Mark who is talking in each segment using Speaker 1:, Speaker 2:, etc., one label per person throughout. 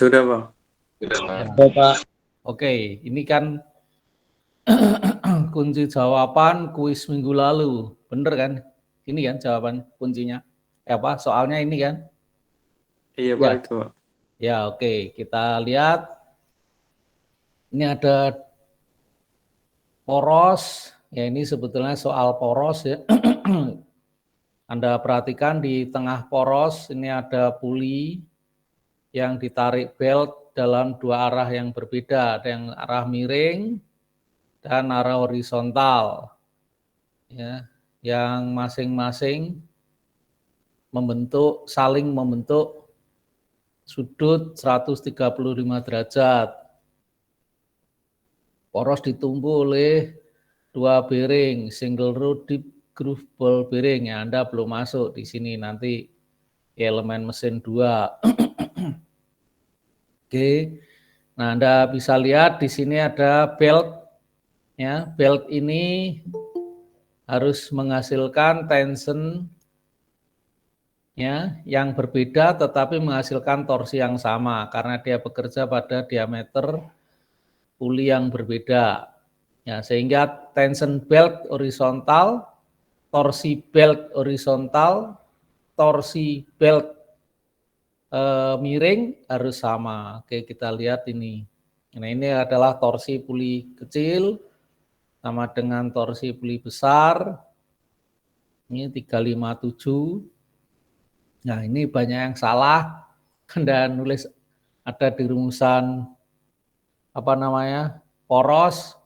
Speaker 1: Sudah, Bang.
Speaker 2: Ya, Pak. Oke, ini kan kunci jawaban kuis minggu lalu. Bener kan? Ini kan jawaban kuncinya. Apa? Soalnya ini kan?
Speaker 1: Iya, Pak,
Speaker 2: Ya.
Speaker 1: itu, Pak.
Speaker 2: Ya, oke. Kita lihat. Ini ada poros. Ya, ini sebetulnya soal poros ya. Anda perhatikan di tengah poros ini ada puli yang ditarik belt dalam dua arah yang berbeda. Ada yang arah miring dan arah horizontal. Ya, yang masing-masing saling membentuk sudut 135 derajat. Poros ditumpu oleh dua bearing, single row deep groove ball bearing. Ya, Anda belum masuk di sini, nanti elemen mesin 2. Oke. Nah, Anda bisa lihat di sini ada belt. Ya, belt ini harus menghasilkan tension ya, yang berbeda tetapi menghasilkan torsi yang sama karena dia bekerja pada diameter puli yang berbeda. Ya, sehingga tension belt horizontal, torsi belt horizontal, torsi belt miring harus sama. Oke, kita lihat ini. Nah, ini adalah torsi puli kecil sama dengan torsi puli besar. Ini 357. Nah, ini banyak yang salah. Anda nulis ada di rumusan poros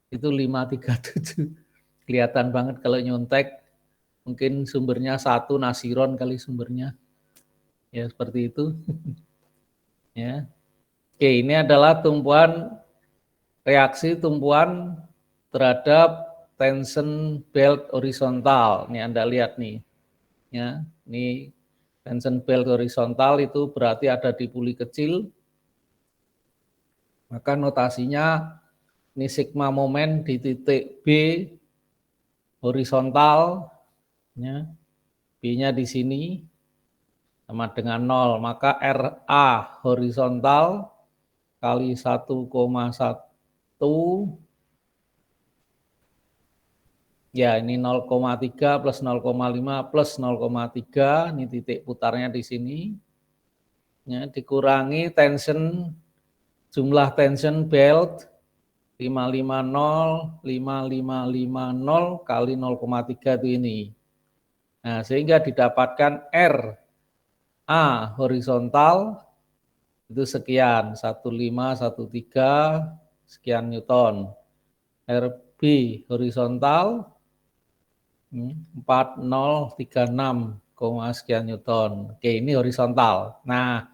Speaker 2: itu 537. Kelihatan banget kalau nyontek. Mungkin sumbernya 1 nasiron kali sumbernya. Ya, seperti itu. Ya. Oke, ini adalah reaksi tumpuan terhadap tension belt horizontal. Ini Anda lihat nih. Ya, ini tension belt horizontal itu berarti ada di puli kecil. Maka notasinya ini sigma momen di titik B horizontal, ya, B-nya di sini sama dengan 0, maka RA horizontal kali 1,1 ya ini 0,3 plus 0,5 plus 0,3, ini titik putarnya di sini, ya, dikurangi jumlah tension belt 550 kali 0,3 itu ini. Nah, sehingga didapatkan RA horizontal itu sekian 1513 sekian Newton. RB horizontal 4036 sekian Newton. Oke, ini horizontal. Nah,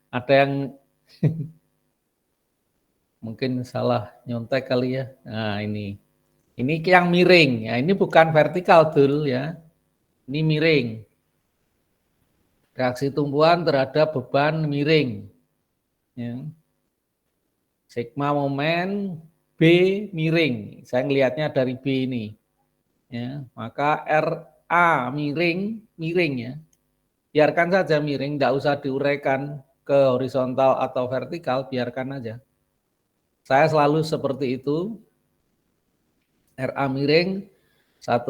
Speaker 2: ada yang mungkin salah nyontek kali ya. Nah, ini yang miring. Ya, ini bukan vertikal dul ya. Ini miring. Reaksi tumpuan terhadap beban miring. Ya. Sigma momen B miring. Saya ngelihatnya dari B ini. Ya, maka RA miring ya. Biarkan saja miring, tidak usah diuraikan ke horizontal atau vertikal, biarkan aja. Saya selalu seperti itu. RA miring 1,1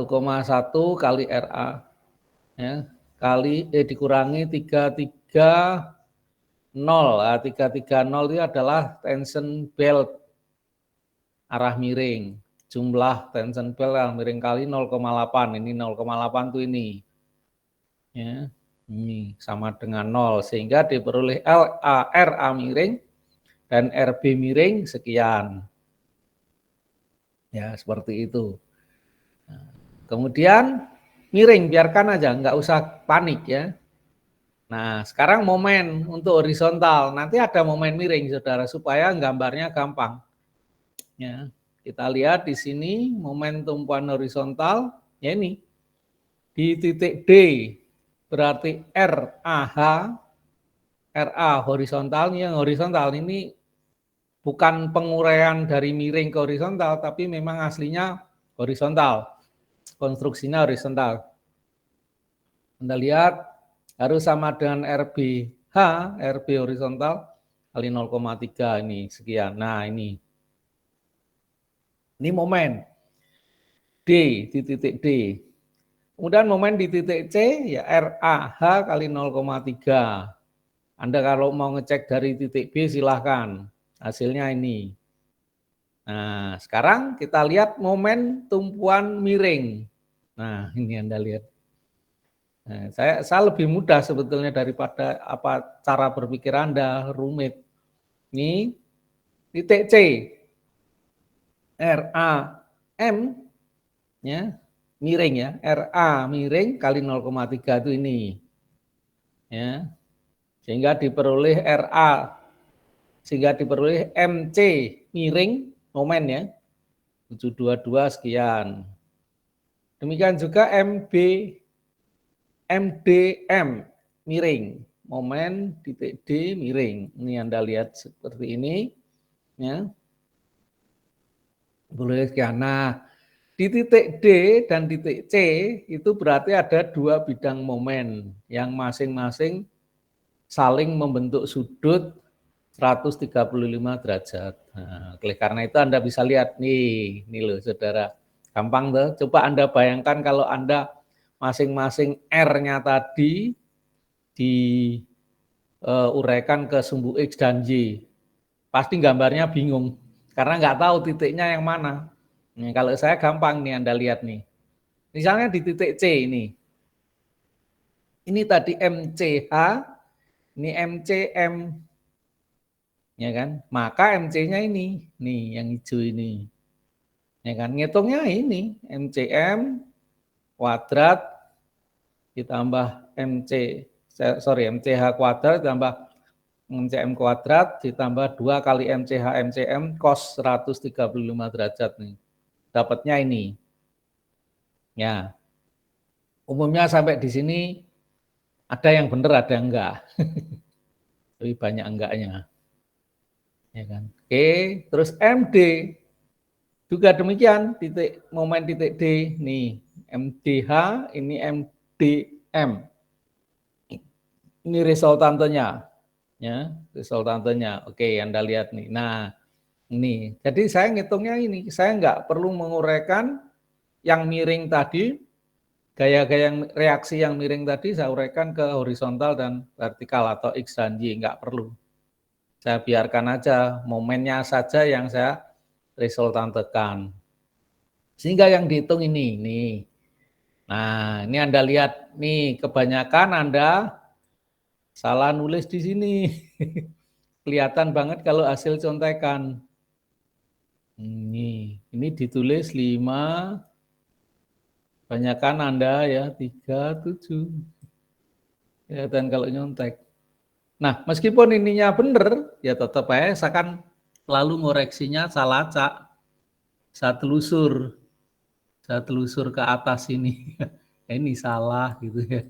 Speaker 2: kali RA ya, dikurangi 330. Nah, 330 itu adalah tension belt arah miring. Jumlah tension belt arah miring kali 0,8. Ini 0,8 itu ini. Ya, ini sama dengan 0 sehingga diperoleh RA miring dan RB miring sekian. Ya, seperti itu. Nah, kemudian miring, biarkan aja, nggak usah panik ya. Nah, sekarang momen untuk horizontal. Nanti ada momen miring, saudara, supaya gambarnya gampang. Ya, kita lihat di sini momen tumpuan horizontal, ya ini di titik D, berarti RA horizontal, yang horizontal ini bukan penguraian dari miring ke horizontal, tapi memang aslinya horizontal, konstruksinya horizontal. Anda lihat harus sama dengan RB horizontal kali 0,3 ini sekian. Nah, ini momen D di titik D. Kemudian momen di titik C ya RAH kali 0,3. Anda kalau mau ngecek dari titik B silahkan. Hasilnya ini. Nah, sekarang kita lihat momen tumpuan miring. Nah, ini Anda lihat. Nah, saya lebih mudah sebetulnya daripada apa cara berpikir Anda rumit. Ini titik C, RAM ya, miring ya, RA miring kali 0,3 itu ini. Ya. Sehingga diperoleh RA, sehingga diperoleh MC miring momen ya, 722 sekian. Demikian juga MDM miring, momen titik D miring. Ini Anda lihat seperti ini ya. Boleh sekian. Nah, di titik D dan titik C itu berarti ada dua bidang momen yang masing-masing saling membentuk sudut 135 derajat. Nah, oleh karena itu Anda bisa lihat nih loh saudara. Gampang tuh. Coba Anda bayangkan kalau Anda masing-masing R-nya tadi diuraikan ke sumbu X dan Y. Pasti gambarnya bingung karena nggak tahu titiknya yang mana. Nih, kalau saya gampang nih Anda lihat nih. Misalnya di titik C ini. Ini tadi MCH, ini MCM, ya kan? Maka MC-nya ini, nih yang hijau ini. Ya kan? Ngitungnya ini, MCM kuadrat ditambah MCH kuadrat ditambah MCM kuadrat ditambah 2 kali MCH MCM cos 135 derajat nih. Dapatnya ini. Ya. Umumnya sampai di sini ada yang benar, ada yang enggak. Lebih banyak enggaknya. Ya kan? Oke, terus MD juga demikian, momen titik D nih, MDH, ini MDM. Ini resultantenya. Ya, resultantenya. Oke, Anda lihat nih. Nah, ini. Jadi saya ngitungnya ini, saya enggak perlu menguraikan yang miring tadi, gaya-gaya reaksi yang miring tadi saya uraikan ke horizontal dan vertikal atau X dan Y, enggak perlu. Saya biarkan aja momennya saja yang saya resultantekan. Sehingga yang dihitung ini, nih. Nah, ini Anda lihat nih, kebanyakan Anda salah nulis di sini. Kelihatan banget kalau hasil contekan. Ini ditulis 5, kebanyakan Anda ya 3, 7. Kelihatan kalau nyontek. Nah, meskipun ininya benar, ya tetap aja saya kan selalu ngoreksinya salah cak. Saya telusur ke atas ini. Ini salah gitu ya.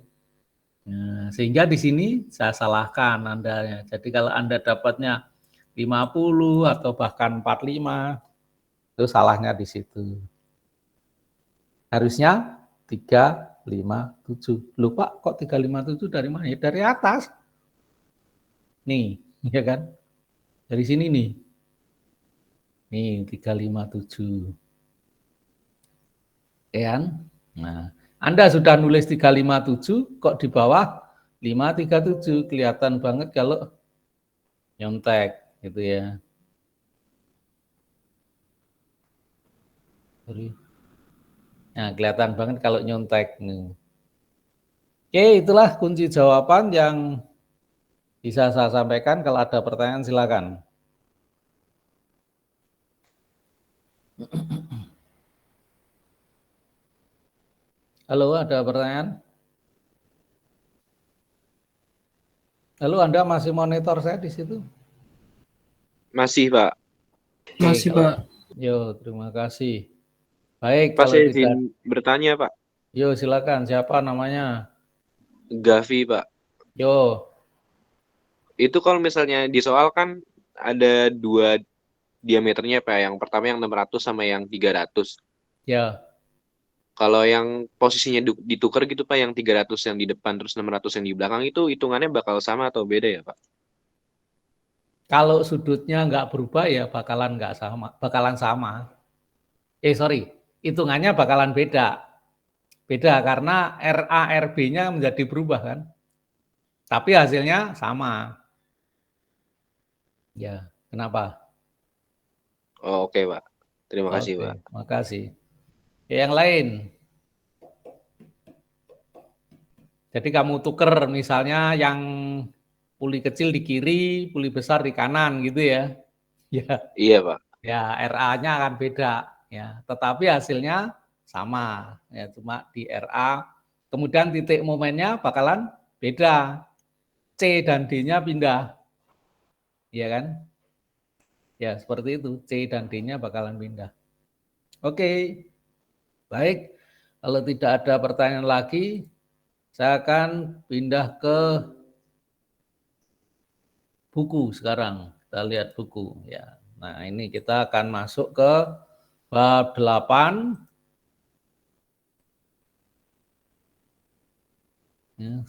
Speaker 2: Nah, sehingga di sini saya salahkan Anda. Jadi kalau Anda dapatnya 50 atau bahkan 45, itu salahnya di situ. Harusnya 357. Loh Pak, kok 357 dari mana? Ya dari atas. Nih, ya kan? Dari sini nih. Nih 357. Ya kan? Nah, Anda sudah nulis 357, kok di bawah 537, kelihatan banget kalau nyontek gitu ya. Nah, kelihatan banget kalau nyontek nih. Oke, itulah kunci jawaban yang bisa saya sampaikan. Kalau ada pertanyaan silakan. Halo, ada pertanyaan? Halo, Anda masih monitor saya di situ?
Speaker 1: Masih, Pak.
Speaker 2: Oke,
Speaker 3: Masih, Pak.
Speaker 2: Yo, terima kasih. Baik,
Speaker 1: Pak,
Speaker 2: kalau
Speaker 1: saya
Speaker 2: tidak.
Speaker 1: izin bertanya, Pak.
Speaker 2: Yo, silakan. Siapa namanya?
Speaker 1: Gavi, Pak.
Speaker 2: Yo.
Speaker 1: Itu kalau misalnya di soal kan ada 2 diameternya, Pak. Yang pertama yang 600 sama yang 300.
Speaker 2: Ya.
Speaker 1: Kalau yang posisinya ditukar gitu, Pak, yang 300 yang di depan terus 600 yang di belakang itu hitungannya bakal sama atau beda ya, Pak?
Speaker 2: Kalau sudutnya nggak berubah ya bakalan sama. Hitungannya bakalan beda. Beda karena RA RB-nya menjadi berubah kan. Tapi hasilnya sama. Ya, kenapa?
Speaker 1: Oh, oke, Pak. Terima kasih,
Speaker 2: Oke,
Speaker 1: Pak.
Speaker 2: makasih. Yang lain. Jadi kamu tuker misalnya yang puli kecil di kiri, puli besar di kanan gitu ya. Ya,
Speaker 1: Iya, Pak.
Speaker 2: ya RA-nya akan beda ya, tetapi hasilnya sama ya, cuma di RA. Kemudian titik momennya bakalan beda. C dan D-nya pindah. Ya kan? Ya, seperti itu. C dan D-nya bakalan pindah. Oke. Baik. Kalau tidak ada pertanyaan lagi, saya akan pindah ke buku sekarang. Kita lihat buku ya. Nah, ini kita akan masuk ke bab 8 ya,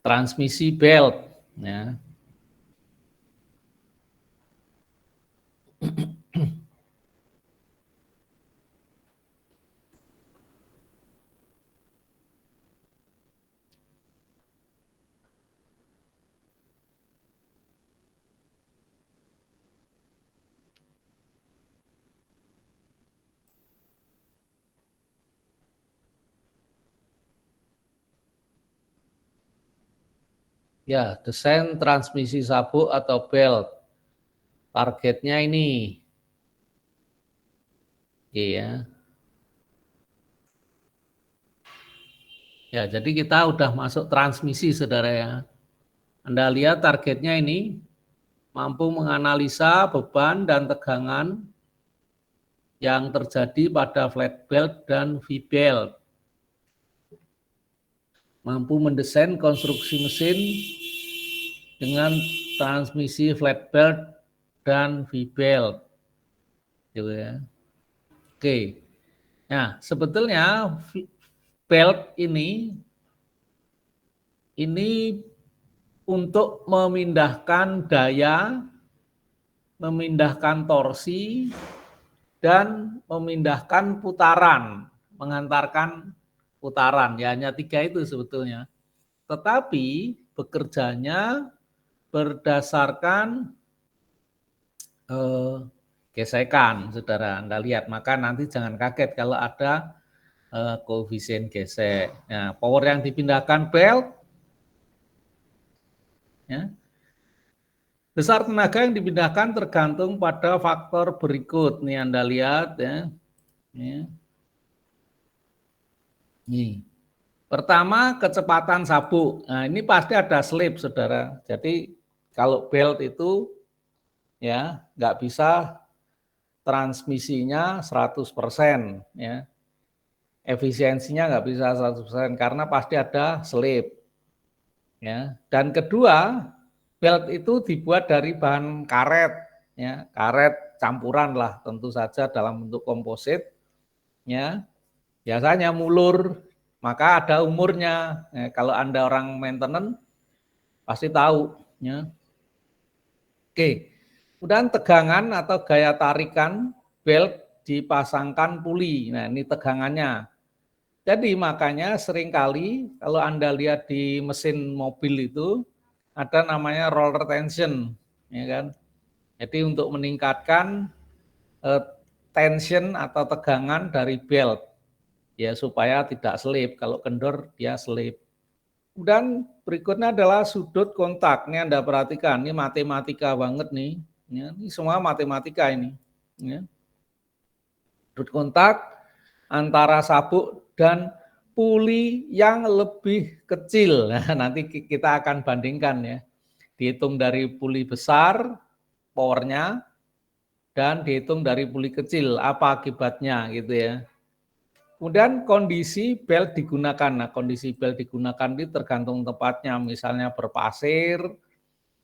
Speaker 2: transmisi belt ya. Ya, desain transmisi sabuk atau belt. Targetnya ini. Iya. Ya, jadi kita udah masuk transmisi, Saudara ya. Anda lihat targetnya ini mampu menganalisa beban dan tegangan yang terjadi pada flat belt dan V-belt. Mampu mendesain konstruksi mesin dengan transmisi flat belt dan V-belt. Gitu ya. Oke. Nah, sebetulnya belt ini untuk memindahkan daya, memindahkan torsi, dan memindahkan putaran, mengantarkan putaran. Ya, hanya 3 itu sebetulnya. Tetapi bekerjanya berdasarkan gesekan, Saudara. Anda lihat, maka nanti jangan kaget kalau ada koefisien gesek. Nah, power yang dipindahkan belt, ya, besar tenaga yang dipindahkan tergantung pada faktor berikut. Nih Anda lihat ya. Nih. Pertama, kecepatan sabuk. Nah, ini pasti ada slip, Saudara. Jadi kalau belt itu ya nggak bisa transmisinya 100% ya. Efisiensinya nggak bisa 100% karena pasti ada slip. Ya. Dan kedua, belt itu dibuat dari bahan karet, ya, karet campuran lah, tentu saja dalam bentuk komposit, ya. Biasanya mulur, maka ada umurnya. Ya, kalau Anda orang maintenance pasti tahu, ya. Oke. Kemudian tegangan atau gaya tarikan belt dipasangkan puli. Nah, ini tegangannya. Jadi makanya seringkali kalau Anda lihat di mesin mobil itu ada namanya roller tension, ya kan? Jadi untuk meningkatkan tension atau tegangan dari belt, ya supaya tidak selip. Kalau kendor dia selip. Dan berikutnya adalah sudut kontak. Ini Anda perhatikan, ini matematika banget nih. Ya, ini semua matematika ini. Ya. Sudut kontak antara sabuk dan puli yang lebih kecil. Nah, nanti kita akan bandingkan ya. Dihitung dari puli besar, powernya, dan dihitung dari puli kecil, apa akibatnya gitu ya. Kemudian kondisi belt digunakan. Nah, kondisi belt digunakan itu tergantung tempatnya, misalnya berpasir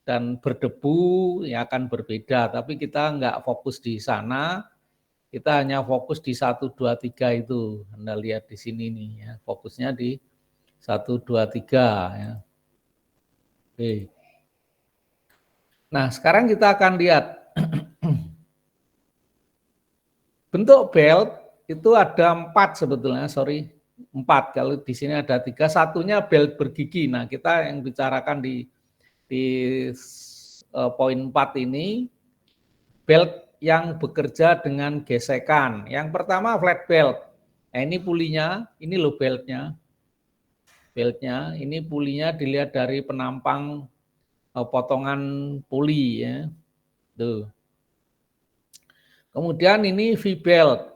Speaker 2: dan berdebu ya akan berbeda, tapi kita nggak fokus di sana, kita hanya fokus di 1, 2, 3 itu. Anda lihat di sini nih ya, fokusnya di 1, 2, 3 ya. Oke. Nah, sekarang kita akan lihat bentuk belt itu ada 4 sebetulnya, sorry, 4. Kalau di sini ada 3, satunya belt bergigi. Nah, kita yang bicarakan di poin 4 ini belt yang bekerja dengan gesekan. Yang pertama flat belt. Nah, ini pulinya, ini loh beltnya. Beltnya, ini pulinya dilihat dari penampang potongan puli ya. Tuh. Kemudian ini V-belt.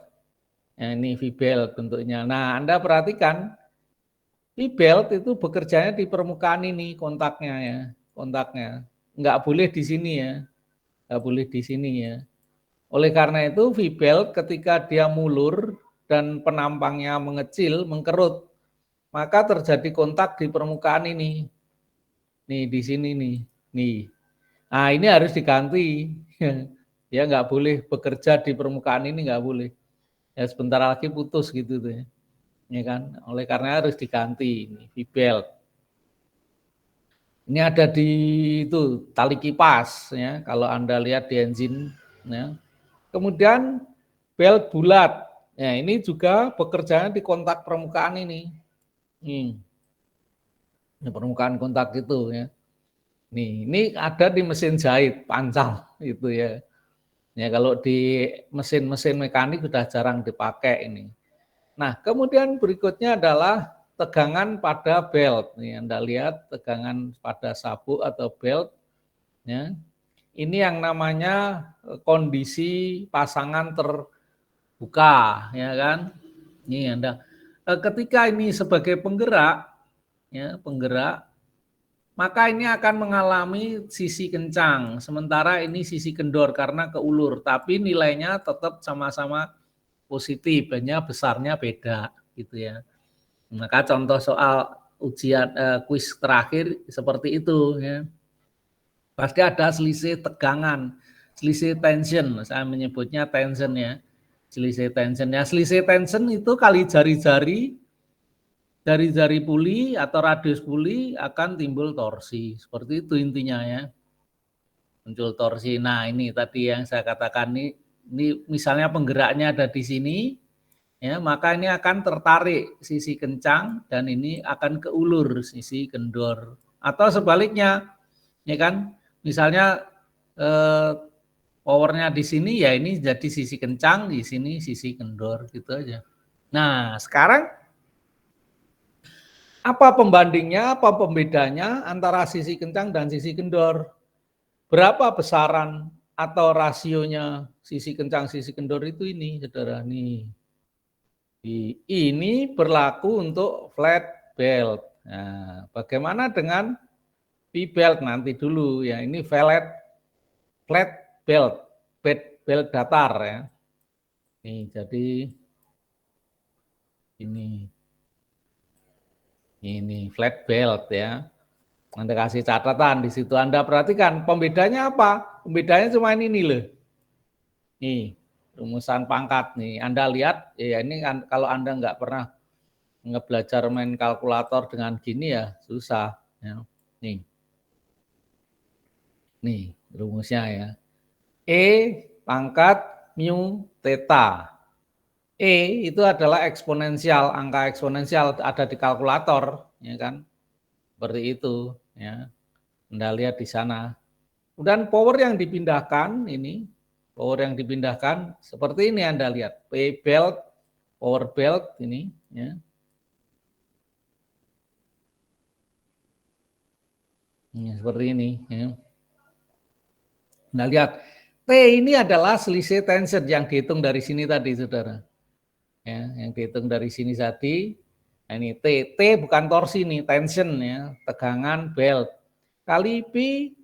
Speaker 2: Ya, ini V-belt bentuknya. Nah, Anda perhatikan V-belt itu bekerjanya di permukaan ini kontaknya ya, kontaknya. Enggak boleh di sini ya. Enggak boleh di sini ya. Oleh karena itu V-belt ketika dia mulur dan penampangnya mengecil, mengkerut, maka terjadi kontak di permukaan ini. Nih di sini nih. Nih. Nah, ini harus diganti. Ya nggak boleh bekerja di permukaan ini, nggak boleh. Ya sebentar lagi putus gitu tuh ya kan. Oleh karena harus diganti ini V-belt. Ini ada di itu tali kipas ya. Kalau Anda lihat di engine ya. Kemudian belt bulat. Ya, ini juga bekerjanya di kontak permukaan ini. Ini permukaan kontak itu ya. Nih, ini ada di mesin jahit pancal itu ya. Ya kalau di mesin-mesin mekanik sudah jarang dipakai ini. Nah, kemudian berikutnya adalah tegangan pada belt. Nih, Anda lihat tegangan pada sabuk atau belt ya. Ini yang namanya kondisi pasangan terbuka ya kan. Ini Anda ketika ini sebagai penggerak ya, penggerak maka ini akan mengalami sisi kencang, sementara ini sisi kendor karena keulur, tapi nilainya tetap sama-sama positif, hanya besarnya beda gitu ya. Maka contoh soal ujian kuis terakhir seperti itu ya. Pasti ada selisih tegangan, selisih tension, saya menyebutnya tension ya. Selisih tension ya, selisih tension itu kali jari-jari dari jari puli atau radius puli akan timbul torsi. Seperti itu intinya ya. Muncul torsi. Nah, ini tadi yang saya katakan ini misalnya penggeraknya ada di sini ya, maka ini akan tertarik sisi kencang dan ini akan keulur sisi kendor. Atau sebaliknya, ya kan? Misalnya powernya di sini ya ini jadi sisi kencang, di sini sisi kendor gitu aja. Nah, sekarang apa pembandingnya, apa pembedanya antara sisi kencang dan sisi kendor? Berapa besaran atau rasionya sisi kencang, sisi kendor itu ini, saudara. Nih. Ini berlaku untuk flat belt. Nah, bagaimana dengan V-belt nanti dulu ya. Ini flat belt, belt datar ya. Nih, jadi ini flat belt ya. Anda kasih catatan di situ. Anda perhatikan pembedanya apa? Pembedanya cuma ini loh. Nih, rumusan pangkat nih. Anda lihat ya ini kan kalau Anda nggak pernah belajar main kalkulator dengan gini ya susah ya. Nih rumusnya ya. E pangkat mu theta. E itu adalah eksponensial, angka eksponensial ada di kalkulator ya kan. Seperti itu ya. Anda lihat di sana. Dan power yang dipindahkan ini, power yang dipindahkan seperti ini Anda lihat, P belt, power belt ini ya. Ini seperti ini ya. Nah, lihat T ini adalah selisih tension yang dihitung dari sini tadi, saudara. Ya, yang dihitung dari sini tadi. Nah, ini T bukan torsi nih, tension ya, tegangan belt. Kali pi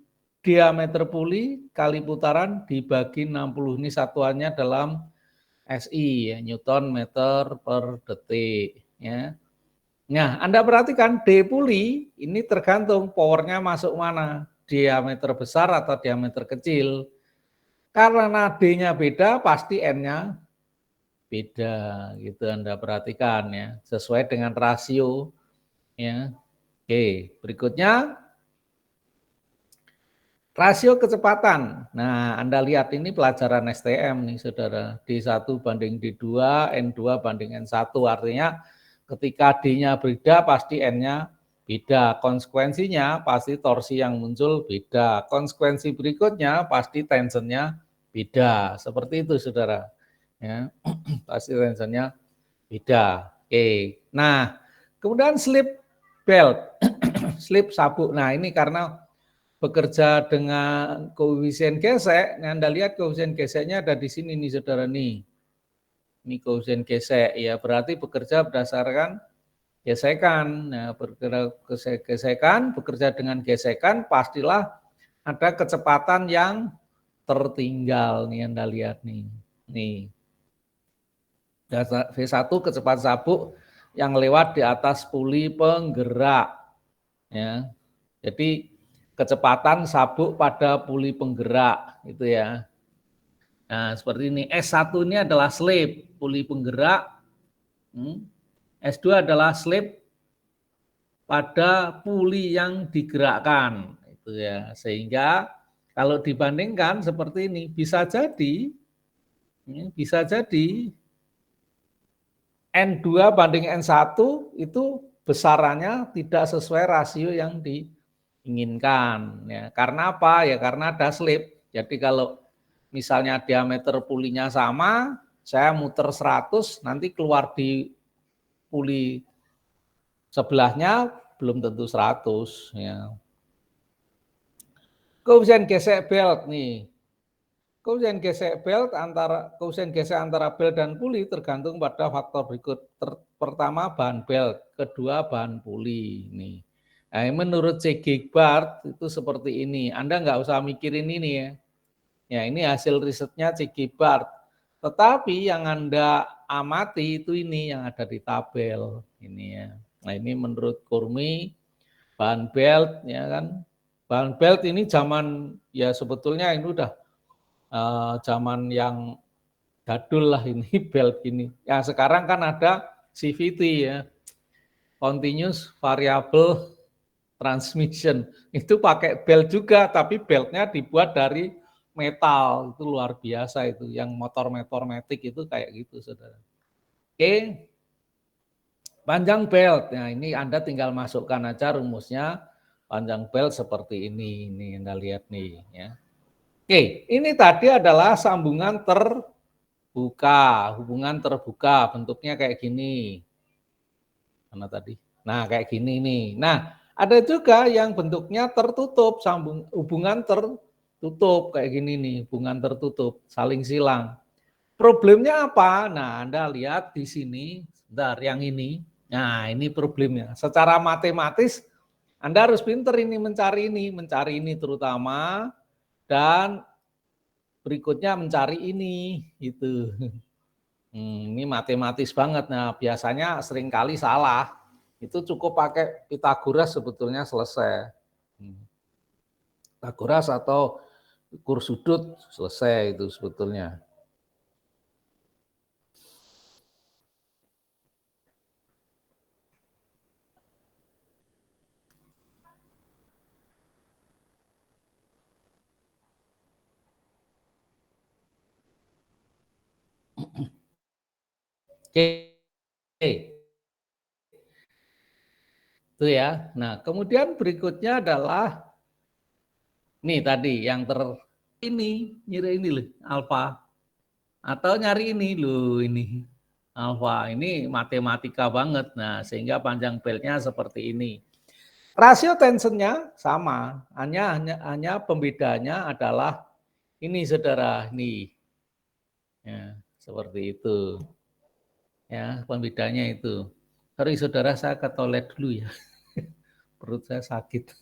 Speaker 2: diameter puli kali putaran dibagi 60. Ini satuannya dalam SI ya, Newton meter per detik ya. Nah, Anda perhatikan D puli ini tergantung powernya masuk mana, diameter besar atau diameter kecil. Karena D-nya beda, pasti N-nya beda gitu Anda perhatikan ya, sesuai dengan rasio ya. Oke, berikutnya Rasio kecepatan. Nah, Anda lihat ini pelajaran STM nih, saudara. D1 banding D2, N2 banding N1. Artinya ketika D-nya beda, pasti N-nya beda. Konsekuensinya pasti torsi yang muncul beda. Konsekuensi berikutnya pasti tensionnya beda. Seperti itu, saudara. Ya, pasti tensionnya beda. Oke. Nah, kemudian slip belt, slip sabuk. Nah, ini karena bekerja dengan koefisien gesek. Nah, Anda lihat koefisien geseknya ada di sini nih, saudara nih. Ini koefisien gesek, ya berarti bekerja berdasarkan gesekan. Nah, gesekan, bekerja dengan gesekan, pastilah ada kecepatan yang tertinggal nih, Anda lihat nih. Nih. V1 kecepatan sabuk yang lewat di atas puli penggerak. Ya. Jadi kecepatan sabuk pada puli penggerak itu ya. Nah, seperti ini. S1 ini adalah slip, puli penggerak. S2 adalah slip pada puli yang digerakkan itu ya. Sehingga kalau dibandingkan seperti ini bisa jadi N2 banding N1 itu besarannya tidak sesuai rasio yang diinginkan. Ya, karena apa? Ya karena ada slip. Jadi kalau misalnya diameter pulinya sama, saya muter 100, nanti keluar di puli sebelahnya belum tentu 100. Ya. Koefisien gesek belt nih. Koefisien gesek antara belt dan puli tergantung pada faktor berikut. Pertama bahan belt, kedua bahan puli. Nih. Nah, menurut C.G. Bart itu seperti ini. Anda nggak usah mikirin ini ya. Ya ini hasil risetnya C.G. Bart. Tetapi yang Anda amati itu ini yang ada di tabel ini ya. Nah ini menurut Kurmi bahan belt ya kan. Bahan belt ini zaman ya sebetulnya ini udah zaman yang jadul lah ini belt ini. Ya sekarang kan ada CVT ya, Continuous Variable Transmission. Itu pakai belt juga, tapi beltnya dibuat dari metal. Itu luar biasa itu. Yang motor-motor matic itu kayak gitu, saudara. Oke, panjang belt. Nah ini Anda tinggal masukkan aja rumusnya. Panjang belt seperti ini. Ini Anda lihat nih ya. Oke, ini tadi adalah sambungan terbuka, hubungan terbuka, bentuknya kayak gini. Mana tadi? Nah, kayak gini nih. Nah, ada juga yang bentuknya tertutup, hubungan tertutup kayak gini nih, hubungan tertutup, saling silang. Problemnya apa? Nah, Anda lihat di sini, sebentar yang ini. Nah, ini problemnya. Secara matematis Anda harus pinter ini mencari ini terutama. Dan berikutnya mencari ini, gitu. Ini matematis banget. Nah, biasanya seringkali salah. Itu cukup pakai Pythagoras sebetulnya selesai. Pythagoras atau ukur sudut selesai itu sebetulnya. Oke. Itu ya. Nah, kemudian berikutnya adalah nih tadi yang nyari ini loh, alfa. Atau nyari ini loh, ini alfa. Ini matematika banget. Nah, sehingga panjang beltnya seperti ini. Rasio tensionnya sama, hanya pembedanya adalah ini saudara, nih. Ya, seperti itu. Ya, pembedanya itu. Sorry saudara, saya ke toilet dulu ya. Perut saya sakit.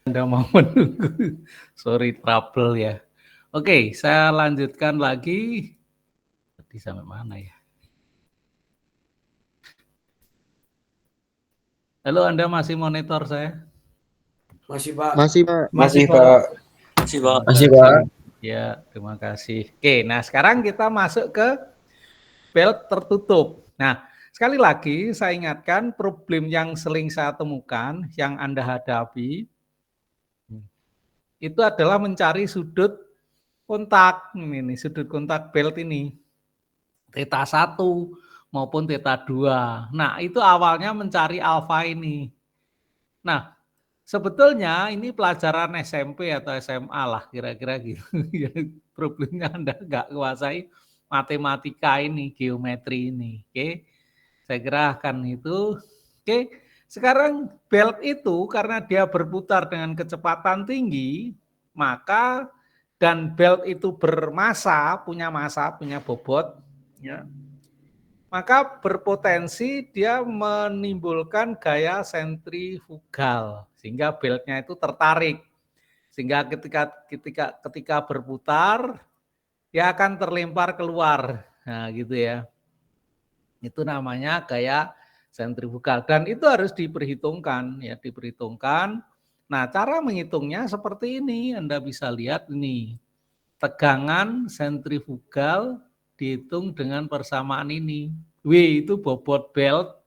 Speaker 2: Anda mau menunggu. Sorry trouble ya. Oke, saya lanjutkan lagi. Tadi sampai mana ya? Halo, Anda masih monitor saya?
Speaker 3: Masih Pak.
Speaker 4: Masih Pak.
Speaker 3: Masih Pak.
Speaker 4: Masih Pak.
Speaker 2: Ya, terima kasih. Oke, nah sekarang kita masuk ke belt tertutup. Nah, sekali lagi saya ingatkan problem yang sering saya temukan, yang Anda hadapi, itu adalah mencari sudut kontak. Ini sudut kontak belt ini. Theta 1 maupun theta 2. Nah, itu awalnya mencari alfa ini. Nah, sebetulnya ini pelajaran SMP atau SMA lah kira-kira gitu. Problemnya Anda nggak kuasai matematika ini, geometri ini. Oke, saya kira akan itu. Oke, sekarang belt itu karena dia berputar dengan kecepatan tinggi, maka dan belt itu bermassa, punya bobot, ya, maka berpotensi dia menimbulkan gaya sentrifugal sehingga beltnya itu tertarik, sehingga ketika berputar dia akan terlempar keluar. Nah, gitu ya. Itu namanya gaya sentrifugal dan itu harus diperhitungkan ya, diperhitungkan. Nah, cara menghitungnya seperti ini. Anda bisa lihat ini. Tegangan sentrifugal dihitung dengan persamaan ini. W itu bobot belt,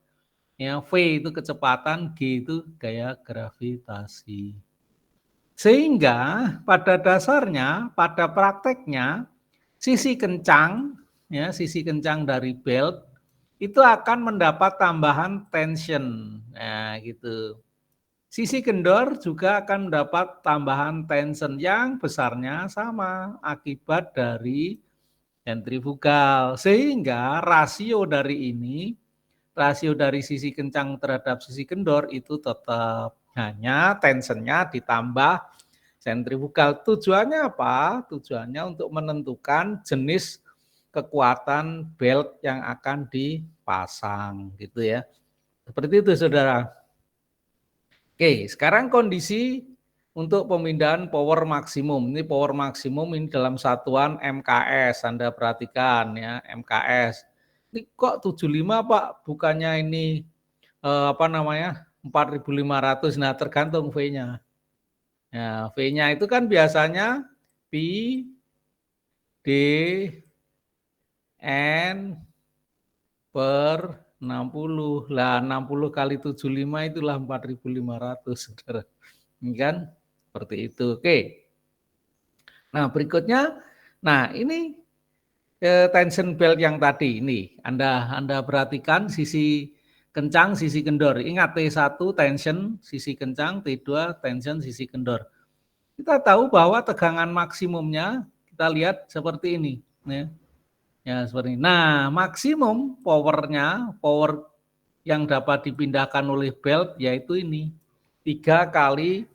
Speaker 2: ya, V itu kecepatan, G itu gaya gravitasi. Sehingga pada dasarnya, pada prakteknya, sisi kencang, ya, sisi kencang dari belt itu akan mendapat tambahan tension. Nah, gitu. Sisi kendor juga akan mendapat tambahan tension yang besarnya sama akibat dari sentrifugal. Sehingga rasio dari sisi kencang terhadap sisi kendor itu tetap hanya tensionnya ditambah sentrifugal. Tujuannya apa? Tujuannya untuk menentukan jenis kekuatan belt yang akan dipasang gitu ya. Seperti itu saudara. Oke, sekarang kondisi untuk pemindahan power maksimum. Ini power maksimum ini dalam satuan MKS. Anda perhatikan ya, MKS. Ini kok 75 Pak, bukannya ini 4.500. Nah, tergantung V-nya. Nah, V-nya itu kan biasanya Pi D N per 60. Lah 60 kali 75 itulah 4.500, saudara. Ini kan seperti itu. Oke. Nah, berikutnya, nah ini tension belt yang tadi ini. Anda perhatikan sisi kencang, sisi kendor. Ingat T1 tension sisi kencang, T2 tension sisi kendor. Kita tahu bahwa tegangan maksimumnya kita lihat seperti ini, ya. Ya, seperti ini. Nah, maksimum power yang dapat dipindahkan oleh belt yaitu ini 3 kali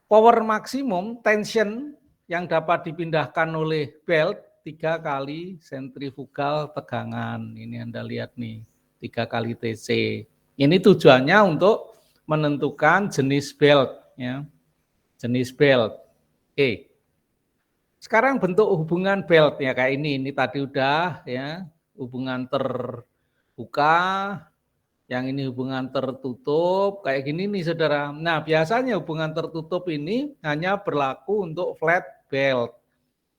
Speaker 2: power maksimum tension yang dapat dipindahkan oleh belt 3 kali sentrifugal tegangan. Ini Anda lihat nih, 3 kali TC. Ini tujuannya untuk menentukan jenis belt, ya. Jenis belt. Oke. Sekarang bentuk hubungan belt ya kayak ini tadi udah ya, hubungan terbuka, yang ini hubungan tertutup, kayak gini nih saudara. Nah biasanya hubungan tertutup ini hanya berlaku untuk flat belt,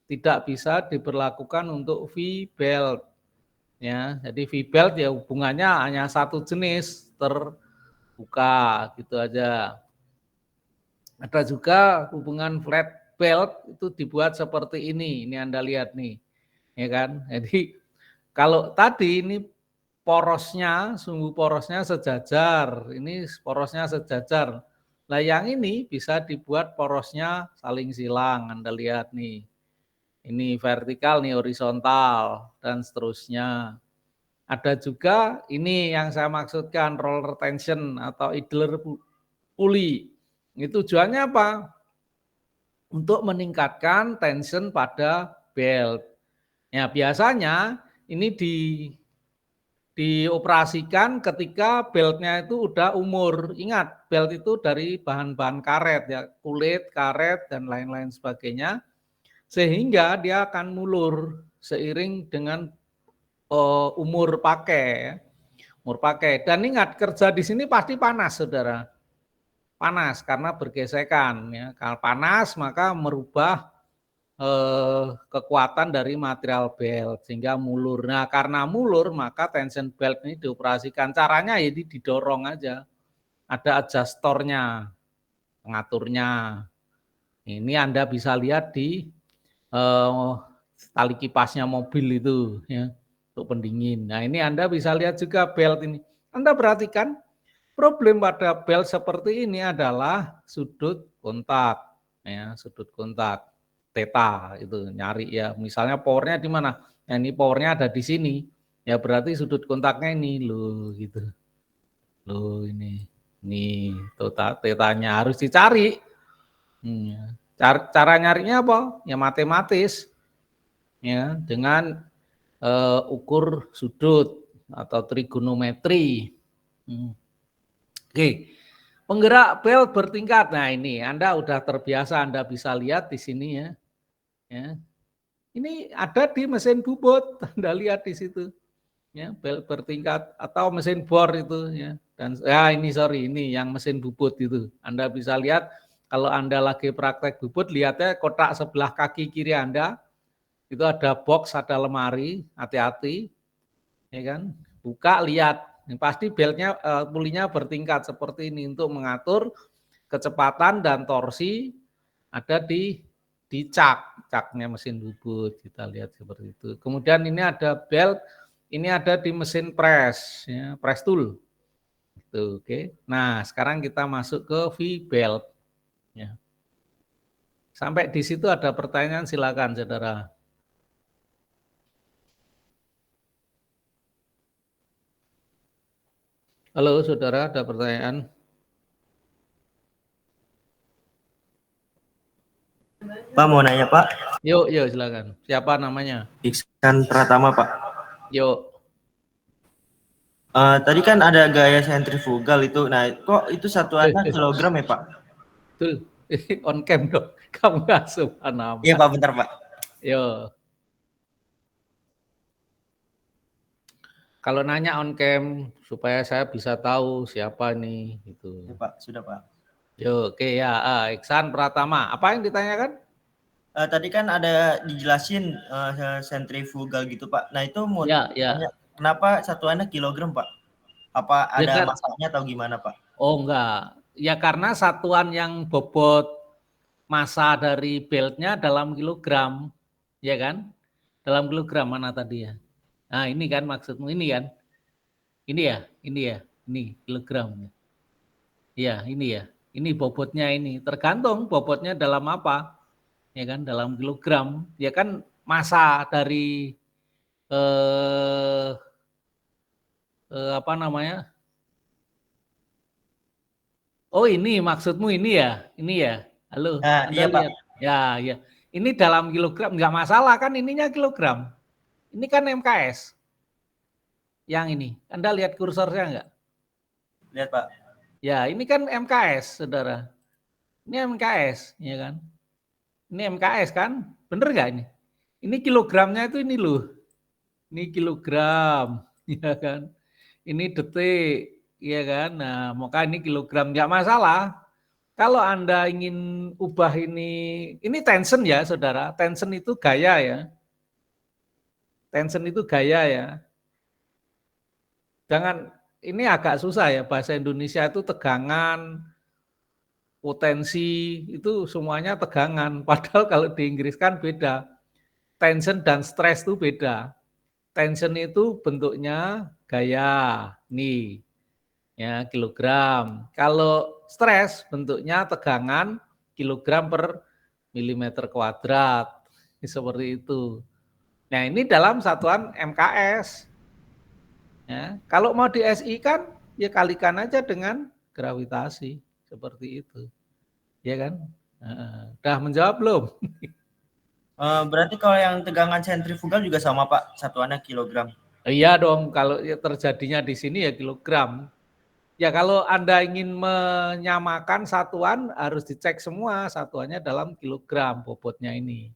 Speaker 2: tidak bisa diberlakukan untuk V-belt. Ya, jadi V-belt ya hubungannya hanya satu jenis, terbuka gitu aja. Ada juga hubungan flat belt itu dibuat seperti ini Anda lihat nih, ya kan? Jadi kalau tadi ini porosnya, sumbu porosnya sejajar, ini porosnya sejajar. Nah yang ini bisa dibuat porosnya saling silang, Anda lihat nih. Ini vertikal nih, horizontal, dan seterusnya. Ada juga ini yang saya maksudkan roller tension atau idler pulley. Ini tujuannya apa? Untuk meningkatkan tension pada belt. Ya, biasanya ini dioperasikan ketika beltnya itu udah umur. Ingat, belt itu dari bahan-bahan karet ya, kulit, karet dan lain-lain sebagainya. Sehingga dia akan mulur seiring dengan umur pakai. Umur pakai. Dan ingat, kerja di sini pasti panas, saudara. Panas karena bergesekan ya. Kalau panas maka merubah kekuatan dari material belt sehingga mulur. Nah, karena mulur maka tension belt ini dioperasikan. Caranya jadi didorong aja. ada adjustornya, pengaturnya. Ini Anda bisa lihat di tali kipasnya mobil itu ya, untuk pendingin. Nah, ini Anda bisa lihat juga belt ini. Anda perhatikan problem pada belt seperti ini adalah sudut kontak ya, sudut kontak theta itu nyari ya. Misalnya powernya di mana? Nah, ini powernya ada di sini. Ya berarti sudut kontaknya ini loh gitu. Loh ini tetanya harus dicari. Cara nyarinya apa? Ya matematis. Ya, dengan ukur sudut atau trigonometri. Oke. Penggerak bel bertingkat. Nah, ini Anda udah terbiasa, Anda bisa lihat di sini ya. Ya. Ini ada di mesin bubut, Anda lihat di situ. Ya, bel bertingkat atau mesin bor itu ya. Dan ini yang mesin bubut itu. Anda bisa lihat kalau Anda lagi praktek bubut, lihatnya kotak sebelah kaki kiri Anda itu ada box, ada lemari, hati-hati. Ya kan? Buka, lihat. Pasti beltnya pulinya bertingkat seperti ini untuk mengatur kecepatan dan torsi ada di caknya mesin bubut. Kita lihat seperti itu. Kemudian ini ada belt, ini ada di mesin press, ya, press tool. Itu, oke. Nah, sekarang kita masuk ke V-belt. Ya. Sampai di situ ada pertanyaan, silakan saudara. Halo saudara, ada pertanyaan?
Speaker 4: Pak mau nanya Pak.
Speaker 2: Yuk silakan. Siapa namanya?
Speaker 4: Iksan Pratama Pak.
Speaker 2: Yuk.
Speaker 4: Tadi kan ada gaya sentrifugal itu. Nah, kok itu satuannya kilogram ya Pak?
Speaker 2: Betul. On cam dong. Kamu nggak subhanallah.
Speaker 4: Iya Pak, bentar Pak.
Speaker 2: Yuk. Kalau nanya on cam supaya saya bisa tahu siapa nih gitu.
Speaker 4: Ya Pak, sudah Pak.
Speaker 2: Yo, oke ya, Iksan Pratama. Apa yang ditanyakan?
Speaker 4: Tadi kan ada dijelasin sentrifugal gitu Pak. Nah itu mau tanya, kenapa satuannya kilogram Pak? Apa ada masanya atau gimana Pak?
Speaker 2: Oh enggak, ya karena satuan yang bobot massa dari beltnya dalam kilogram, ya kan? Dalam kilogram mana tadi ya? Nah ini kan maksudmu ini kan? Ini ya, ini kilogram. Ya ini ya, ini bobotnya ini. Tergantung bobotnya dalam apa, ya kan? Dalam kilogram, ya kan massa dari apa namanya? Oh ini maksudmu ini ya? Halo,
Speaker 4: Nah,
Speaker 2: Anda
Speaker 4: iya
Speaker 2: lihat?
Speaker 4: Pak.
Speaker 2: Ya. Ini dalam kilogram, nggak masalah kan ininya kilogram. Ini kan MKS. Yang ini, Anda lihat kursornya nggak?
Speaker 4: Lihat Pak.
Speaker 2: Ya, ini kan MKS, saudara. Ini MKS, ya kan? Ini MKS kan? Bener nggak ini? Ini kilogramnya itu ini loh. Ini kilogram, ya kan? Ini detik, ya kan? Nah, maka ini kilogram, nggak masalah. Kalau Anda ingin ubah ini tension ya, saudara. Tension itu gaya ya. Tension itu gaya ya. Jangan, ini agak susah ya, bahasa Indonesia itu tegangan, potensi, itu semuanya tegangan. Padahal kalau di Inggris kan beda. Tension dan stress itu beda. Tension itu bentuknya gaya, nih, ya kilogram. Kalau stres bentuknya tegangan kilogram per milimeter kuadrat, seperti itu. Nah ini dalam satuan MKS. Ya, kalau mau di SI kan ya kalikan aja dengan gravitasi seperti itu, ya kan? Udah menjawab belum?
Speaker 4: Berarti kalau yang tegangan sentrifugal juga sama Pak, satuannya kilogram.
Speaker 2: Iya dong, kalau terjadinya di sini ya kilogram. Ya kalau Anda ingin menyamakan satuan harus dicek semua satuannya dalam kilogram bobotnya ini.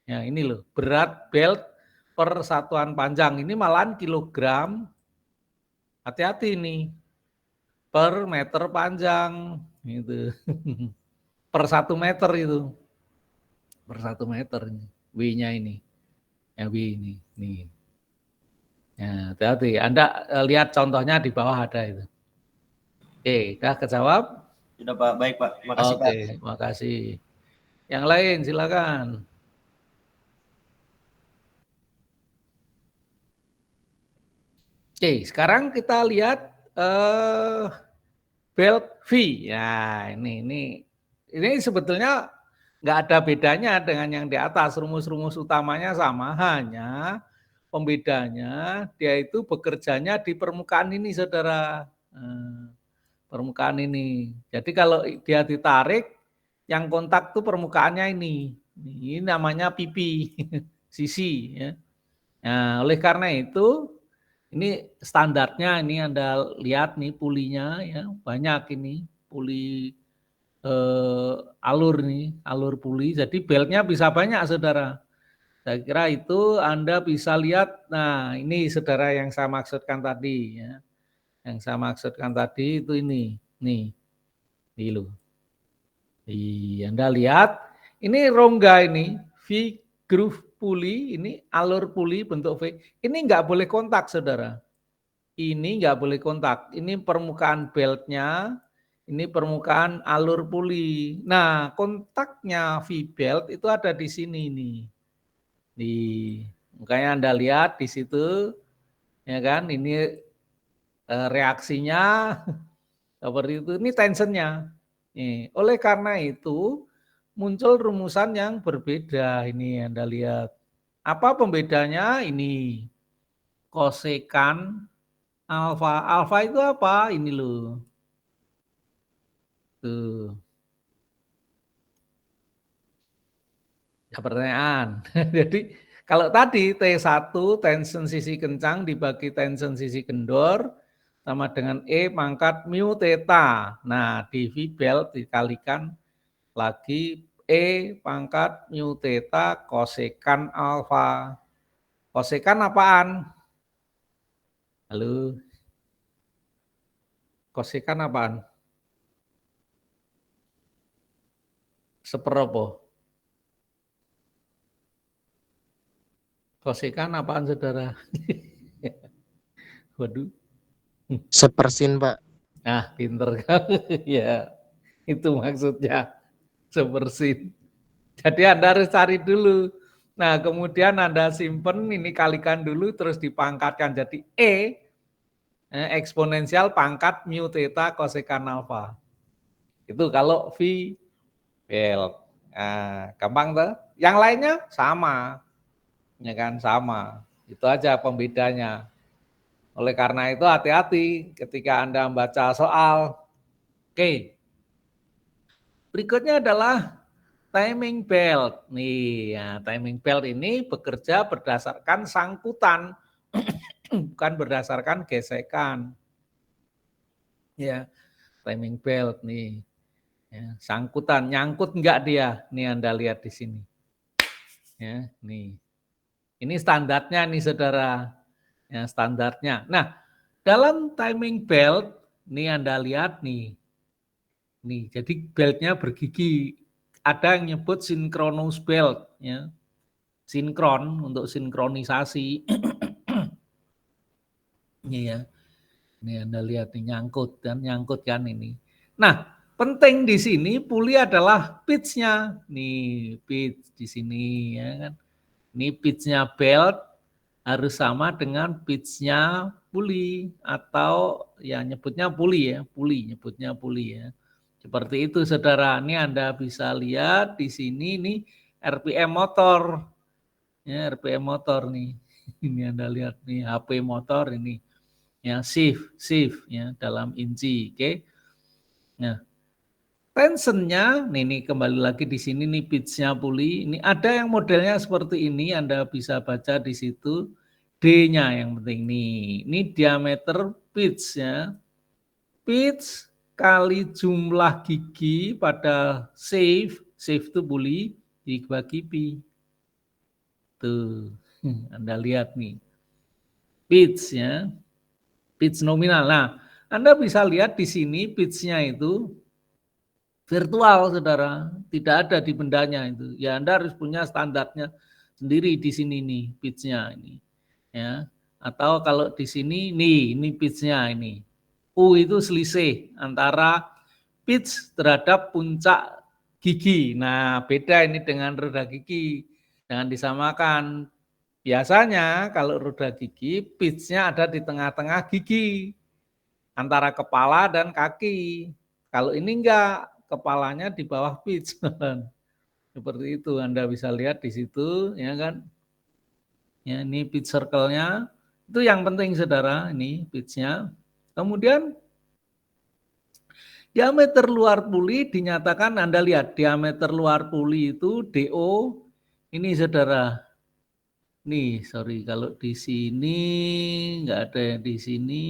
Speaker 2: Ya ini loh, berat belt per satuan panjang ini malahan kilogram. Hati-hati nih. Per meter panjang itu. Per 1 meter itu. Per 1 meter W-nya ini. Ya W ini, nih. Ya, hati-hati. Anda lihat contohnya di bawah ada itu. Udah kejawab?
Speaker 4: Sudah Pak, baik Pak. Makasih Pak.
Speaker 2: Oke, makasih. Yang lain silakan. Oke, sekarang kita lihat belt V. Ya, ini sebetulnya nggak ada bedanya dengan yang di atas. Rumus-rumus utamanya sama, hanya pembedanya dia itu bekerjanya di permukaan ini, saudara. Permukaan ini. Jadi kalau dia ditarik, yang kontak tuh permukaannya ini. Ini namanya pipi, sisi. Ya. Nah, oleh karena itu, ini standarnya, ini Anda lihat nih pulinya, ya banyak ini puli alur nih, alur puli. Jadi beltnya bisa banyak, saudara. Saya kira itu Anda bisa lihat. Nah, ini saudara yang saya maksudkan tadi, ya. Yang saya maksudkan tadi itu ini, nih loh. Anda lihat, ini rongga ini, V groove puli, ini alur puli bentuk V. Ini nggak boleh kontak, saudara. Ini nggak boleh kontak. Ini permukaan beltnya, ini permukaan alur puli. Nah, kontaknya V-belt itu ada di sini nih. Makanya Anda lihat di situ, ya kan? Ini reaksinya seperti itu. Ini tensionnya. Oleh karena itu muncul rumusan yang berbeda. Ini Anda lihat. Apa pembedanya? Ini kosekan alfa. Alfa itu apa? Ini loh. Tuh. Ya, pertanyaan. Jadi kalau tadi T1 tension sisi kencang dibagi tension sisi kendor sama dengan E pangkat mu theta. Nah, di V belt dikalikan lagi E pangkat mu theta kosekan alfa. Kosekan apaan? Halo? Kosekan apaan? Seperopo? Kosekan apaan, saudara? Waduh.
Speaker 3: Sepersin, Pak.
Speaker 2: Nah, pinter kan? Ya, itu maksudnya. Sepersin. Jadi Anda harus cari dulu. Nah, kemudian Anda simpen, ini kalikan dulu, terus dipangkatkan jadi E, eksponensial pangkat mu theta kosekan alfa. Itu kalau V belt. Nah, gampang tuh. Yang lainnya sama. Ya kan, sama. Itu aja pembedanya. Oleh karena itu hati-hati ketika Anda membaca soal. Oke. Berikutnya adalah timing belt. Nih, ya, timing belt ini bekerja berdasarkan sangkutan, bukan berdasarkan gesekan. Ya, timing belt nih. Ya, sangkutan, nyangkut enggak dia? Nih Anda lihat di sini. Ya, nih. Ini standarnya nih, saudara. Ya, standarnya. Nah, dalam timing belt, nih Anda lihat nih. Nih, jadi beltnya bergigi. Ada yang nyebut synchronous belt, ya. Sinkron untuk sinkronisasi. Ini ya. Ini Anda lihat nih, nyangkut kan ini. Nah, penting di sini puli adalah pitch-nya. Nih, pitch di sini ya kan. Ini pitch-nya belt harus sama dengan pitch-nya puli atau ya nyebutnya puli ya, nyebutnya puli ya. Seperti itu, saudara. Ini Anda bisa lihat di sini nih RPM motor. Ya, RPM motor nih. Ini Anda lihat nih HP motor ini. Ya, shift ya dalam inci, oke. Nah, tensionnya, nih kembali lagi di sini nih pitch-nya puli. Ini ada yang modelnya seperti ini, Anda bisa baca di situ. D-nya yang penting nih. Ini diameter pitch ya. Pitch kali jumlah gigi pada shaft itu puli dibagi pi. Tuh, Anda lihat nih. Pitch ya. Pitch nominal. Nah, Anda bisa lihat di sini pitch-nya itu virtual, saudara. Tidak ada di bendanya itu. Ya, Anda harus punya standarnya sendiri di sini nih, pitch-nya ini. Ya. Atau kalau di sini, nih, ini pitch-nya ini. U itu selisih antara pitch terhadap puncak gigi. Nah, beda ini dengan roda gigi. Jangan disamakan. Biasanya kalau roda gigi, pitch-nya ada di tengah-tengah gigi. Antara kepala dan kaki. Kalau ini enggak, kepalanya di bawah pitch. Seperti itu, Anda bisa lihat di situ, ya kan? Ya, ini pitch circle-nya. Itu yang penting, saudara. Ini pitch-nya. Kemudian diameter luar puli dinyatakan, Anda lihat diameter luar puli itu DO. Ini saudara. Nih, sorry kalau di sini nggak ada yang di sini.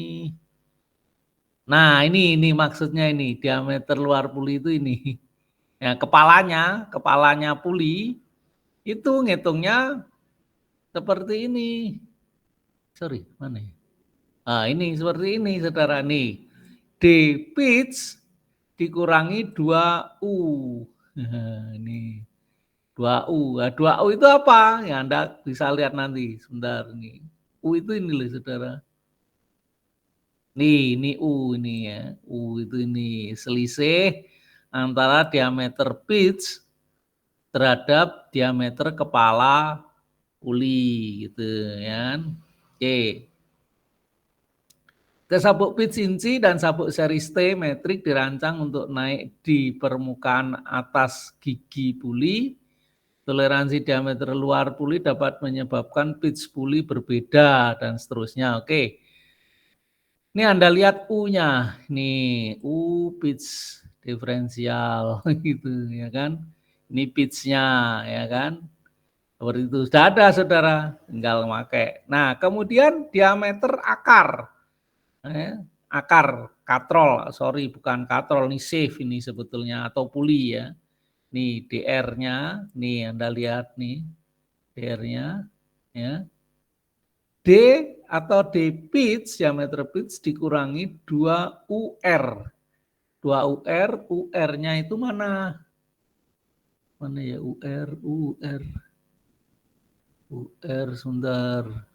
Speaker 2: Nah, ini maksudnya ini diameter luar puli itu ini. Ya, kepalanya puli itu ngitungnya seperti ini. Sorry, mana ya? Nah, ini seperti ini, saudara nih. D pitch dikurangi 2U. Ini 2U. Nah, 2U itu apa? Ya, Anda bisa lihat nanti. Sebentar nih. U itu ini loh, saudara. Nih, ini U ini ya. U itu ini selisih antara diameter pitch terhadap diameter kepala puli gitu ya. Oke. Sabuk pitch inci dan sabuk seri T metrik dirancang untuk naik di permukaan atas gigi puli. Toleransi diameter luar puli dapat menyebabkan pitch puli berbeda dan seterusnya. Oke. Ini Anda lihat U-nya. Nih, U pitch diferensial gitu ya kan. Ini pitch-nya ya kan. Seperti itu. Sudah ada, saudara. Tinggal pakai. Nah, kemudian diameter akar. Akar, katrol, sorry bukan katrol, ini save ini sebetulnya, atau puli ya. Nih DR-nya, nih Anda lihat nih, DR-nya, ya. D atau D pitch, diameter pitch dikurangi 2UR. 2UR, UR-nya itu mana? Mana ya UR, UR. UR, sebentar.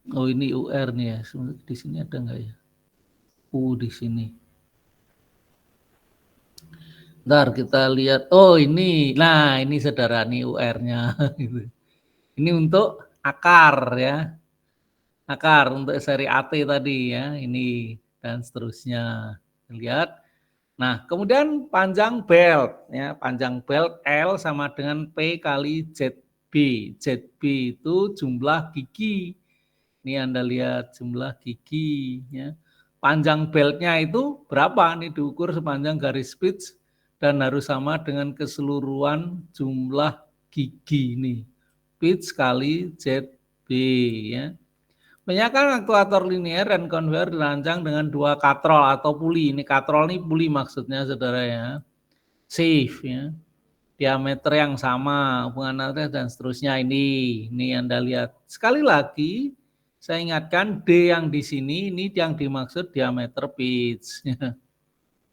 Speaker 2: Oh ini UR nih ya, di sini ada nggak ya? U di sini. Ntar kita lihat, oh ini, nah ini saudara nih UR-nya. Ini untuk akar ya, akar untuk seri AT tadi ya, ini dan seterusnya. Lihat. Nah kemudian panjang belt ya, panjang belt L sama dengan P kali ZB. ZB itu jumlah gigi. Ini Anda lihat jumlah gigi ya. Panjang beltnya itu berapa? Ini diukur sepanjang garis pitch dan harus sama dengan keseluruhan jumlah gigi ini. Pitch kali ZB ya. Kebanyakan aktuator linear dan konveyor dirancang dengan 2 katrol atau puli. Ini katrol ini puli maksudnya saudara ya. Safe ya. Diameter yang sama, hubungan atas dan seterusnya ini Anda lihat. Sekali lagi saya ingatkan D yang di sini ini yang dimaksud diameter pitch.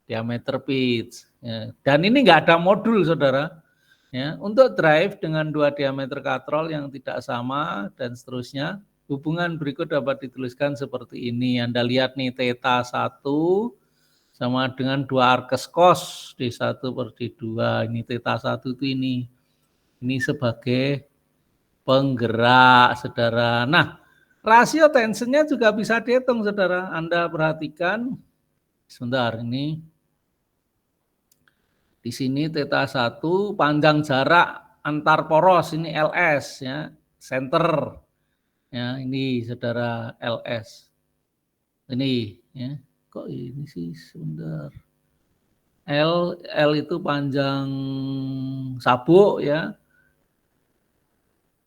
Speaker 2: Diameter pitch. Ya. Dan ini enggak ada modul saudara. Ya, untuk drive dengan 2 diameter katrol yang tidak sama dan seterusnya, hubungan berikut dapat dituliskan seperti ini. Anda lihat nih theta 1 sama dengan 2 arkes cos D1 per D2. Ini theta 1 itu ini. Ini sebagai penggerak saudara. Nah, rasio tensionnya juga bisa dihitung saudara. Anda perhatikan sebentar ini. Di sini theta 1 panjang jarak antar poros ini LS ya, center. Ya, ini saudara LS. Ini ya. Kok ini sih sebentar. L itu panjang sabuk ya.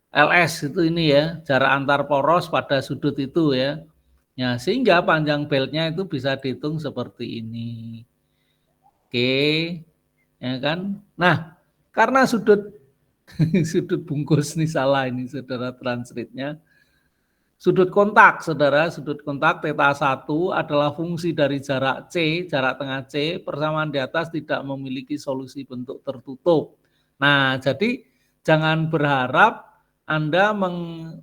Speaker 2: LS itu ini ya, jarak antar poros pada sudut itu ya. Ya, sehingga panjang beltnya itu bisa dihitung seperti ini. Oke. Ya kan? Nah, karena sudut bungkus ini salah ini saudara translate-nya. Sudut kontak saudara, sudut kontak theta 1 adalah fungsi dari jarak C, jarak tengah C, persamaan di atas tidak memiliki solusi bentuk tertutup. Nah, jadi jangan berharap Anda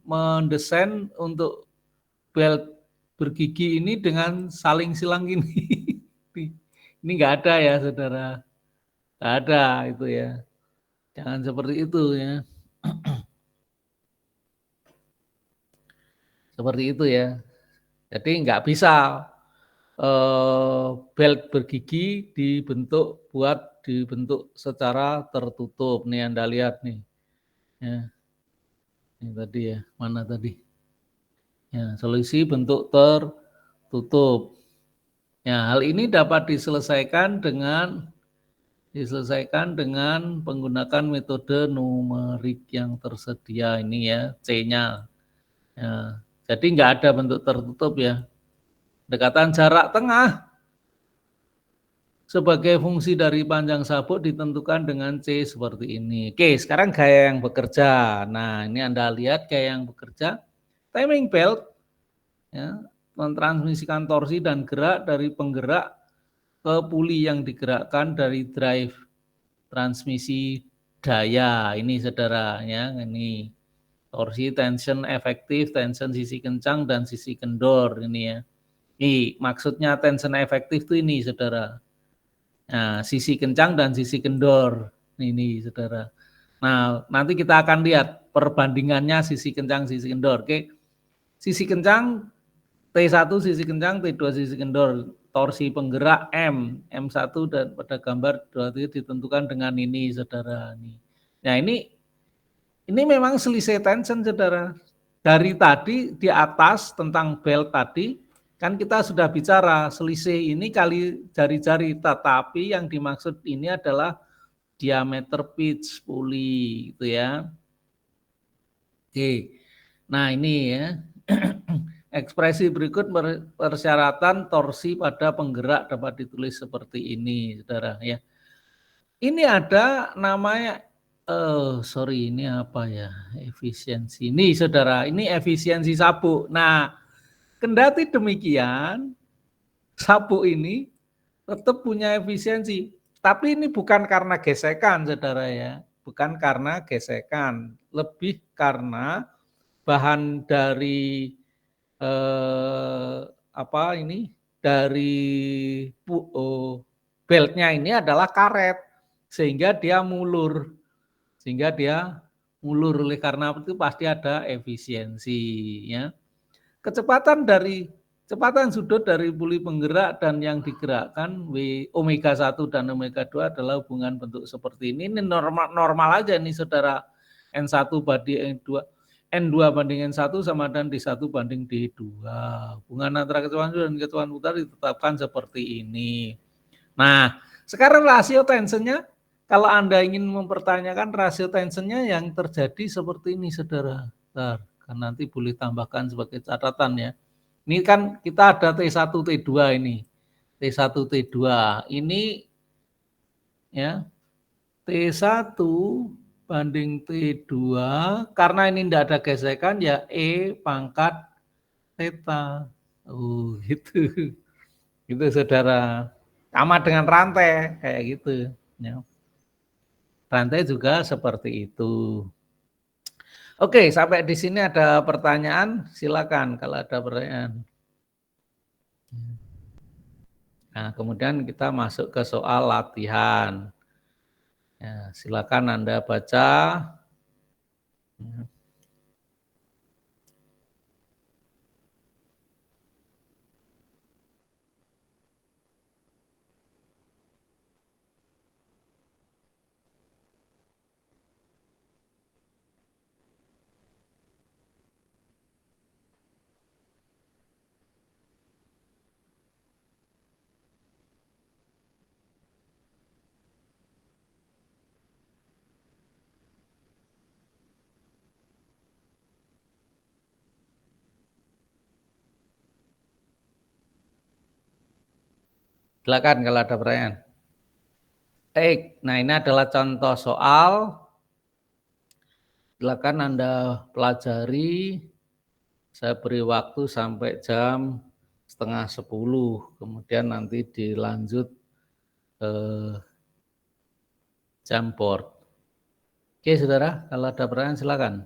Speaker 2: mendesain untuk belt bergigi ini dengan saling silang gini. Ini nggak ada ya, saudara. Nggak ada itu ya. Jangan seperti itu ya. Seperti itu ya. Jadi nggak bisa belt bergigi dibentuk secara tertutup. Nih Anda lihat nih. Ya. Ini tadi ya, mana tadi? Ya, solusi bentuk tertutup. Ya, hal ini dapat diselesaikan dengan menggunakan metode numerik yang tersedia ini ya, C-nya. Ya, jadi nggak ada bentuk tertutup ya. Pendekatan jarak tengah sebagai fungsi dari panjang sabuk ditentukan dengan C seperti ini. Oke, sekarang gaya yang bekerja. Nah, ini Anda lihat gaya yang bekerja. Timing belt ya, mentransmisikan torsi dan gerak dari penggerak ke puli yang digerakkan dari drive transmisi daya. Ini saudara ya, ini torsi, tension efektif, tension sisi kencang dan sisi kendor ini ya. Ini maksudnya tension efektif itu ini saudara. Nah, sisi kencang dan sisi kendor ini saudara. Nah, nanti kita akan lihat perbandingannya sisi kencang, sisi kendor. Oke, sisi kencang T1 sisi kencang, T2 sisi kendor. Torsi penggerak M1 dan pada gambar 23 ditentukan dengan ini saudara. Nah, ini memang selisih tension saudara. Dari tadi di atas tentang belt tadi, kan kita sudah bicara selisih ini kali jari-jari, tetapi yang dimaksud ini adalah diameter pitch puli gitu ya. Oke. Nah, ini ya. Ekspresi berikut persyaratan torsi pada penggerak dapat ditulis seperti ini, saudara ya. Ini ada namanya ini apa ya? Efisiensi. Ini saudara, ini efisiensi sabuk. Nah, kendati demikian, sabuk ini tetap punya efisiensi. Tapi ini bukan karena gesekan, saudara ya. Bukan karena gesekan. Lebih karena bahan dari dari beltnya ini adalah karet. Sehingga dia mulur. Oleh karena itu pasti ada efisiensi. Ya. Kecepatan sudut dari puli penggerak dan yang digerakkan omega 1 dan omega 2 adalah hubungan bentuk seperti ini. Ini normal aja nih saudara. N1 banding N2 banding N1 sama dan D1 banding D2. Hubungan antara kecepatan sudut dan kecepatan putar ditetapkan seperti ini. Nah, sekarang rasio tensionnya, kalau Anda ingin mempertanyakan rasio tensionnya yang terjadi seperti ini saudara. Bentar. Kan nanti boleh tambahkan sebagai catatan ya. Ini kan kita ada T1, T2 ini. T1, T2. Ini ya. T1 banding T2. Karena ini tidak ada gesekan ya E pangkat theta. Oh gitu. Gitu saudara. Sama dengan rantai kayak gitu. Ya. Rantai juga seperti itu. Oke, sampai di sini ada pertanyaan, silakan kalau ada pertanyaan. Nah, kemudian kita masuk ke soal latihan. Ya, silakan Anda baca. Ya. Silakan kalau ada pertanyaan. Nah ini adalah contoh soal. Silakan Anda pelajari. Saya beri waktu sampai jam 9:30. Kemudian nanti dilanjut jam board. Oke saudara, kalau ada pertanyaan silakan.